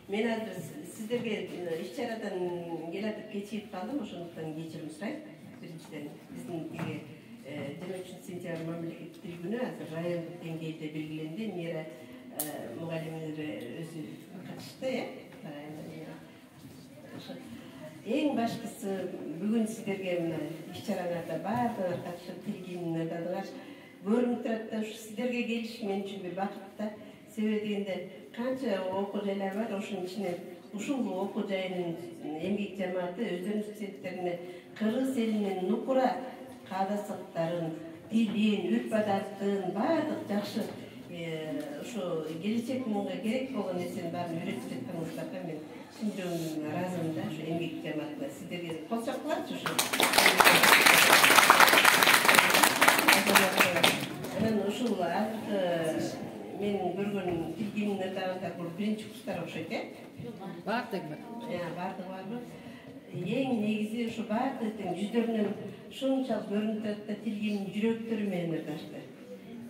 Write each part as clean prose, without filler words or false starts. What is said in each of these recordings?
мен азыр сиздерге иш-чарадан келатып кечигип калдым, ошондуктан кечирим сурайт. Биринчиден биздин 23 сентябрь мамлекеттик тил күнү азыр райондук деңгээлде белгиленди. Мээра мугалимдер өзү катышты, эң башкысы бүгүн сиздерге мына иш-чараңарда баардыгыңар катышып тил кийимин ырдадыңар. Көрүнүп турат да, сиздерге келиш мен үчүн бир бакыт да. Себеби дегенде канча окуу жайлар бар, ошонун ичинен ушул окуу жайынын эмгек жамааты өздөрүнүн студенттерине кыргыз элинин нукура каадасыктарын, тилин, үрп-адатын баардык жакшы ошо келечек муунга керек болгон нерсенин баарын үйрөтүп жатканыңыздарга мен чын жүрөгүмдөн ыраазымын да. Ошо эмгек жамаатына сиздерге кол чапкылачы ошо. Анан ушул азыркы мен көргөн тил кийимин ырдагандар бул биринчи курстар окшойт, Бардыгы бар. Бардыгы барбы? Эң негизи ушу баардыгынын жүздөрүнөн ушунчалык көрүнүп турат да, тил кийимин жүрөктөрү менен ырдашты.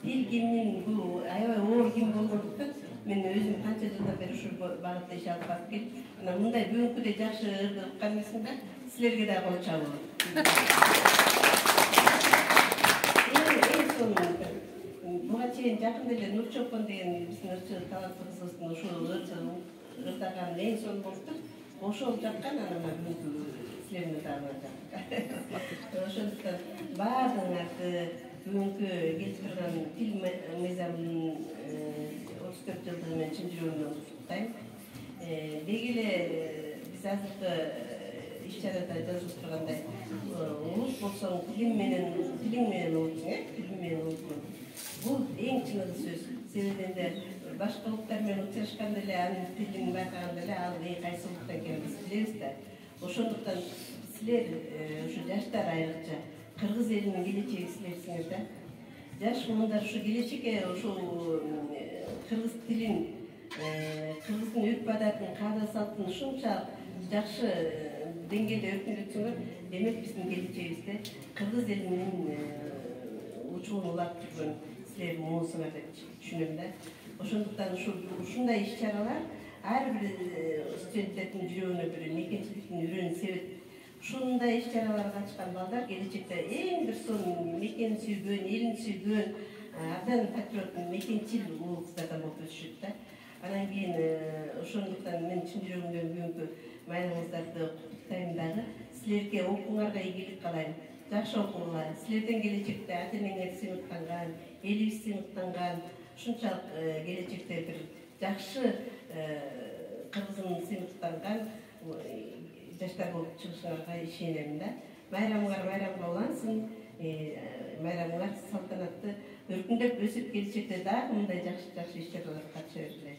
Тил кийимин бул аябай оор кийим болгондуктан мен өзүм канча жылдан бери ушул багытта иш алып барып келип, анан мындай бүгүнкүдөй жакшы ырдап эмесин да, силерге да кол чабуу. Буга чейин жакында эле Нурчолпон деген биздин ырчы таланттуу кызыбыздын ушул ырдаганын эң сонун болуптур. Ошол жаккан анан бүгүнкү силердин ырдагыңар жакка. Ошондуктан баардыгыңарды бүгүнкү келип турган тил мыйзамынын 34 жылдыгы менен чын жүрөгүмдөн куттуктайм. Деги эле биз азыркы иш-чарада жазылып тургандай, улут болсоң тилиң менен улутсуң, тилиң менен улутсуң. Бул эң чыныгы сөз. Себебинде башка улуттар менен учурашканда эле, анын тилин байкаганда эле ал кайсы улуттан экенин биз билебиз да. Ошондуктан силер ушу жаштар айрыкча кыргыз элинин келечеги силерсиңер да. Жаш муундар ушу келечекке ушул кыргыз тилин, кыргыздын үрп-адатын, каада салтын ушунчалык жакшы деңгээлде өтүнүлсөңөр, демек биздин келечегибизде кыргыз элинин учуун улап жүргөн силер муусуңар деп түшүнөм да. Ошондуктан ушундай иш-чаралар ар бир студенттердин жүрөгүнө бир мекенчиликтин үрөөнү себет. Ушундай иш-чараларга катышкан балдар келечекте эң бир сонун мекенин сүйгөн, элин сүйгөн, абдан патриот, мекенчил улуу кыздардан болуп өсүшөт да. Анан кийин ошондуктан мен чын жүрөгүмдөн бүгүнкү майрамыңыздарды куттуктайм дагы. Силерге окууңарга ийгилик каалайм. Жакшы окуңар. Силерден келечекте ата-энеңер сыймыктанган, элибиз сыймыктанган, ушунчалык келечекте бир жакшы кыргызым сыймыктанган жаштар болуп чыгышыңарга ишенем да. Майрамыңар майрамга улансын. Майрамыңар салтанатты өркүндөп өсүп келечекте дагы мындай жакшы иш-чараларга катыша бергиле.